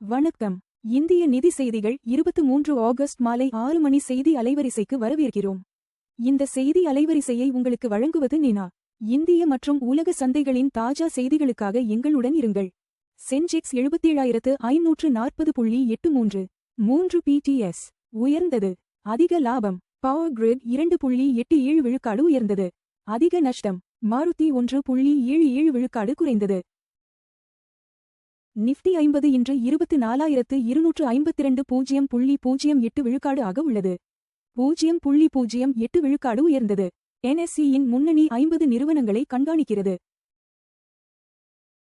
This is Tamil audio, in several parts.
வணக்கம். இந்திய நிதி செய்திகள் 23 ஆகஸ்ட் மாலை 6 மணி செய்தி அலைவரிசைக்கு வரவேற்கிறோம். இந்த செய்தி அலைவரிசையை உங்களுக்கு வழங்குவது நீனா. இந்திய மற்றும் உலக சந்தைகளின் தாஜா செய்திகளுக்காக எங்களுடன் இருங்கள். சென்செக்ஸ் 77,540.83 3 பிடிஎஸ் உயர்ந்தது. அதிக லாபம். பவர் கிரிட் 2.87 விழுக்காடு உயர்ந்தது. அதிக நஷ்டம். மாருதி 1.77 விழுக்காடு குறைந்தது. நிஃப்டி 50 இன்று 24,252.08 விழுக்காடு ஆக உள்ளது. 0.08 விழுக்காடு உயர்ந்தது. NSE-யின் முன்னணி 50 நிறுவனங்களை கண்காணிக்கிறது.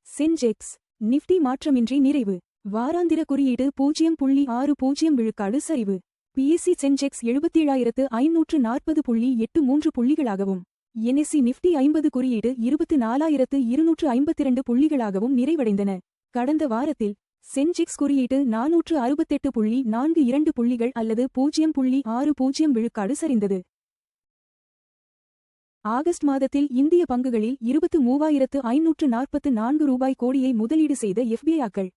சென்செக்ஸ் நிஃப்டி மாற்றமின்றி நிறைவு. வாராந்திர குறியீடு 0.60 விழுக்காடு சரிவு. PSE சென்செக்ஸ் 77,540.83 புள்ளிகளாகவும் NSE நிஃப்டி 50 குறியீடு 24,252 புள்ளிகளாகவும் நிறைவடைந்தன. கடந்த வாரத்தில் சென்செக்ஸ் குறியீடு 468.42 புள்ளிகள் அல்லது 0.60 விழுக்காடு சரிந்தது. ஆகஸ்ட் மாதத்தில் இந்திய பங்குகளில் 23,544 ரூபாய் கோடியை முதலீடு செய்த FPIக்கள்.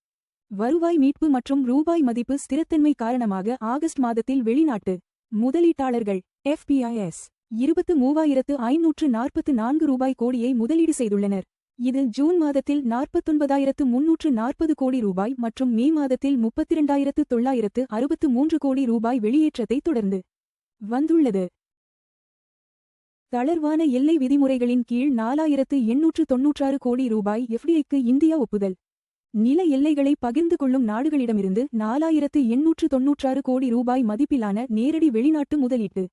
வருவாய் மீட்பு மற்றும் ரூபாய் மதிப்பு ஸ்திரத்தன்மை காரணமாக ஆகஸ்ட் மாதத்தில் வெளிநாட்டு முதலீட்டாளர்கள் FPIs 23,544 ரூபாய் கோடியை முதலீடு செய்துள்ளனர். இது ஜூன் மாதத்தில் 49,340 கோடி ரூபாய் மற்றும் மே மாதத்தில் 32,963 கோடி ரூபாய் வெளியேற்றத்தை தொடர்ந்து வந்துள்ளது. தளர்வான எல்லை விதிமுறைகளின் கீழ் 4,896 கோடி ரூபாய் FDIக்கு இந்தியா ஒப்புதல். நில எல்லைகளை பகிர்ந்து கொள்ளும் நாடுகளிடமிருந்து 4,896 கோடி ரூபாய் மதிப்பிலான நேரடி வெளிநாட்டு முதலீட்டு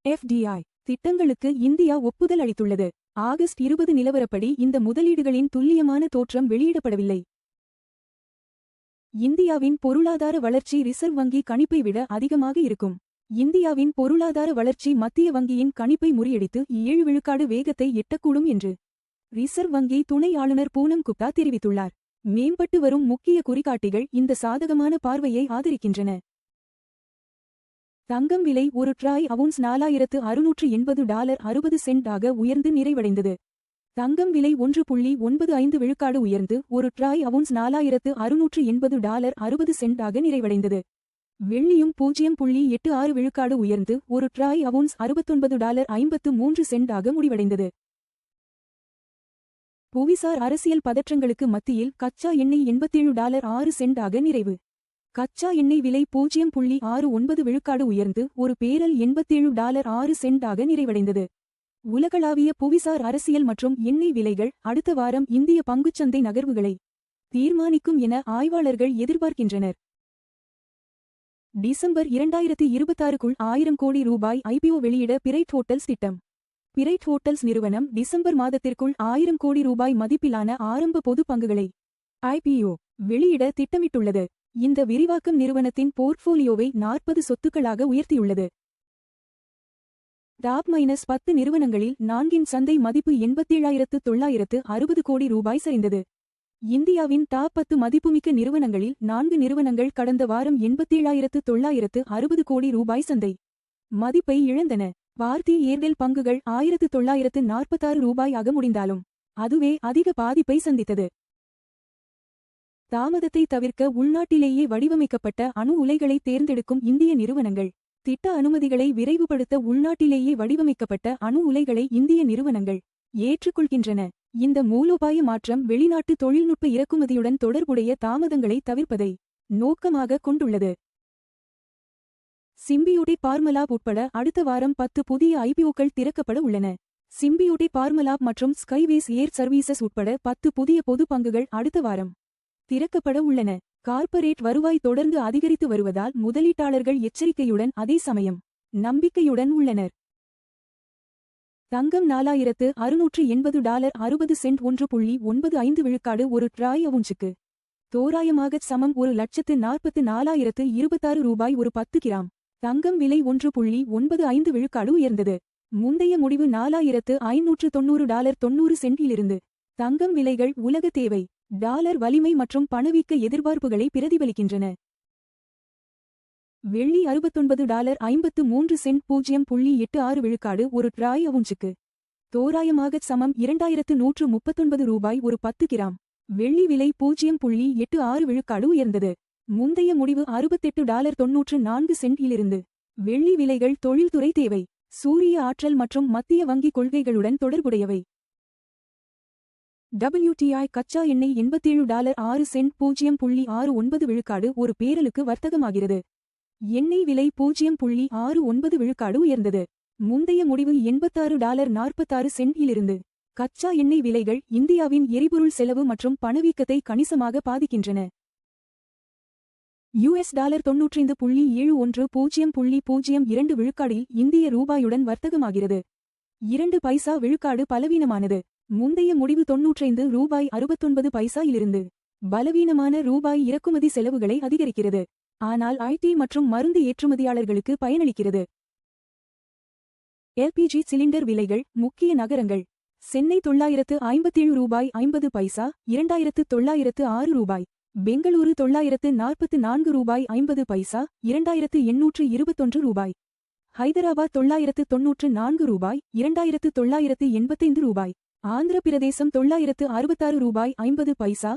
FDI திட்டங்களுக்கு இந்தியா ஒப்புதல் அளித்துள்ளது. ஆகஸ்ட் 20 நிலவரப்படி இந்த முதலீடுகளின் துல்லியமான தோற்றம் வெளியிடப்படவில்லை. இந்தியாவின் பொருளாதார வளர்ச்சி ரிசர்வ் வங்கி கணிப்பை விட அதிகமாக இருக்கும். இந்தியாவின் பொருளாதார வளர்ச்சி மத்திய வங்கியின் கணிப்பை முறியடித்து 7 விழுக்காடு வேகத்தை எட்டக்கூடும் என்று ரிசர்வ் வங்கி துணை ஆளுநர் பூனம் குப்தா தெரிவித்துள்ளார். மேம்பட்டு வரும் முக்கிய குறிகாட்டிகள் இந்த சாதகமான பார்வையை ஆதரிக்கின்றன. தங்கம் விலை ஒரு ட்ராய் அவுன்ஸ் $4,680.60 ஆக உயர்ந்து நிறைவடைந்தது. தங்கம் விலை 1.95 விழுக்காடு உயர்ந்து ஒரு ட்ராய் அவுன்ஸ் $4,680.60 ஆக நிறைவடைந்தது. வெள்ளியும் 0.86 விழுக்காடு உயர்ந்து ஒரு ட்ராய் அவுன்ஸ் $69.53 ஆக முடிவடைந்தது. புவிசார் அரசியல் பதற்றங்களுக்கு மத்தியில் கச்சா எண்ணெய் $87.06 ஆக நிறைவு. கச்சா எண்ணெய் விலை 0.69 விழுக்காடு உயர்ந்து ஒரு பேரல் $87.06 ஆக நிறைவடைந்தது. உலகளாவிய புவிசார் அரசியல் மற்றும் எண்ணெய் விலைகள் அடுத்த வாரம் இந்திய பங்குச்சந்தை நகர்வுகளை தீர்மானிக்கும் என ஆய்வாளர்கள் எதிர்பார்க்கின்றனர். டிசம்பர் 2026க்குள் 1000 கோடி ரூபாய் IPO வெளியிட பிரைட் ஹோட்டல்ஸ் திட்டம். பிரைட் ஹோட்டல்ஸ் நிறுவனம் டிசம்பர் மாதத்திற்குள் 1000 கோடி ரூபாய் மதிப்பிலான ஆரம்ப பொது பங்குகளை IPO வெளியிட திட்டமிட்டுள்ளது. இந்த விரிவாக்கம் நிறுவனத்தின் போர்ட்ஃபோலியோவை 40 சொத்துக்களாக உயர்த்தியுள்ளது. டாப் -10 நிறுவனங்களில் 4இன் சந்தை மதிப்பு 87,960 கோடி ரூபாய் சரிந்தது. இந்தியாவின் டாப் 10 மதிப்புமிக்க நிறுவனங்களில் 4 நிறுவனங்கள் கடந்த வாரம் 87,960 கோடி ரூபாய் சந்தை மதிப்பை இழந்தன. பாரதி ஏர்டெல் பங்குகள் 1,946 ரூபாய் ஆக முடிந்தாலும் அதுவே அதிக பாதிப்பை சந்தித்தது. தாமதத்தை தவிர்க்க உள்நாட்டிலேயே வடிவமைக்கப்பட்ட அணு உலைகளை தேர்ந்தெடுக்கும் இந்திய நிறுவனங்கள். திட்ட அனுமதிகளை விரைவுபடுத்த உள்நாட்டிலேயே வடிவமைக்கப்பட்ட அணு உலைகளை இந்திய நிறுவனங்கள் ஏற்றுக்கொள்கின்றன. இந்த மூலோபாய மாற்றம் வெளிநாட்டு தொழில்நுட்ப இறக்குமதியுடன் தொடர்புடைய தாமதங்களை தவிர்ப்பதை நோக்கமாக கொண்டுள்ளது. சிம்பியூட்டிக் பார்மலாப் உட்பட அடுத்த வாரம் 10 புதிய IPOக்கள் திறக்கப்பட உள்ளன. சிம்பியூட்டிக் பார்மலாப் மற்றும் ஸ்கைவேஸ் ஏர் சர்வீசஸ் உட்பட 10 புதிய பொது பங்குகள் அடுத்த வாரம் திறக்கப்பட உள்ளன. கார்ப்பரேட் வருவாய் தொடர்ந்து அதிகரித்து வருவதால் முதலீட்டாளர்கள் எச்சரிக்கையுடன் அதே சமயம் நம்பிக்கையுடன் உள்ளனர். தங்கம் $4,680.60 1.95 விழுக்காடு ஒரு ட்ராய் அவுன்ஸுக்கு தோராயமாக சமம் 1,44,026 ரூபாய் ஒரு 10 கிராம். தங்கம் விலை 1.95 விழுக்காடு உயர்ந்தது. முந்தைய முடிவு $4,590.90 தங்கம் விலைகள் உலக தேவை, டாலர் வலிமை மற்றும் பணவீக்க எதிர்பார்ப்புகளை பிரதிபலிக்கின்றன. வெள்ளி $69.53 0.86 விழுக்காடு ஒரு ட்ராய் அவுன்ஸுக்கு தோராயமாக சமம் 2,139 ரூபாய் ஒரு 10 கிராம். வெள்ளி விலை 0.86 விழுக்காடு உயர்ந்தது. முந்தைய முடிவு $68.94 இலிருந்து. வெள்ளி விலைகள் தொழில்துறை தேவை, சூரிய ஆற்றல் மற்றும் மத்திய வங்கி கொள்கைகளுடன் தொடர்புடையவை. WTI கச்சா எண்ணெய் $87.06 0.69 விழுக்காடு ஒரு பேரலுக்கு வர்த்தகமாகிறது. எண்ணெய் விலை 0.69 விழுக்காடு உயர்ந்தது. முந்தைய முடிவு $86.46 இலிருந்து. கச்சா எண்ணெய் விலைகள் இந்தியாவின் எரிபொருள் செலவு மற்றும் பணவீக்கத்தை கணிசமாக பாதிக்கின்றன. $95.71 0.02 விழுக்காடில் இந்திய ரூபாயுடன் வர்த்தகமாகிறது. 2 பைசா விழுக்காடு பலவீனமானது. முந்தைய முடிவு $90.69 இலிருந்து. பலவீனமான ரூபாய் இறக்குமதி செலவுகளை அதிகரிக்கிறது, ஆனால் IT மற்றும் மருந்து ஏற்றுமதியாளர்களுக்கு பயனளிக்கிறது. LPG சிலிண்டர் விலைகள் முக்கிய நகரங்கள். சென்னை $957.50, $2,906. பெங்களூரு $944.50, $2,821. ஹைதராபாத் $994, $2,985. ஆந்திர பிரதேசம் $966.50,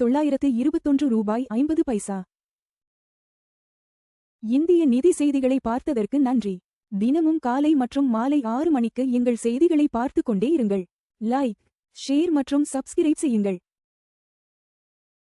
$2,921.50. இந்திய நிதி செய்திகளை பார்த்ததற்கு நன்றி. தினமும் காலை மற்றும் மாலை 6 மணிக்கு எங்கள் செய்திகளை பார்த்துக் கொண்டே இருங்கள். லைக், ஷேர் மற்றும் சப்ஸ்கிரைப் செய்யுங்கள்.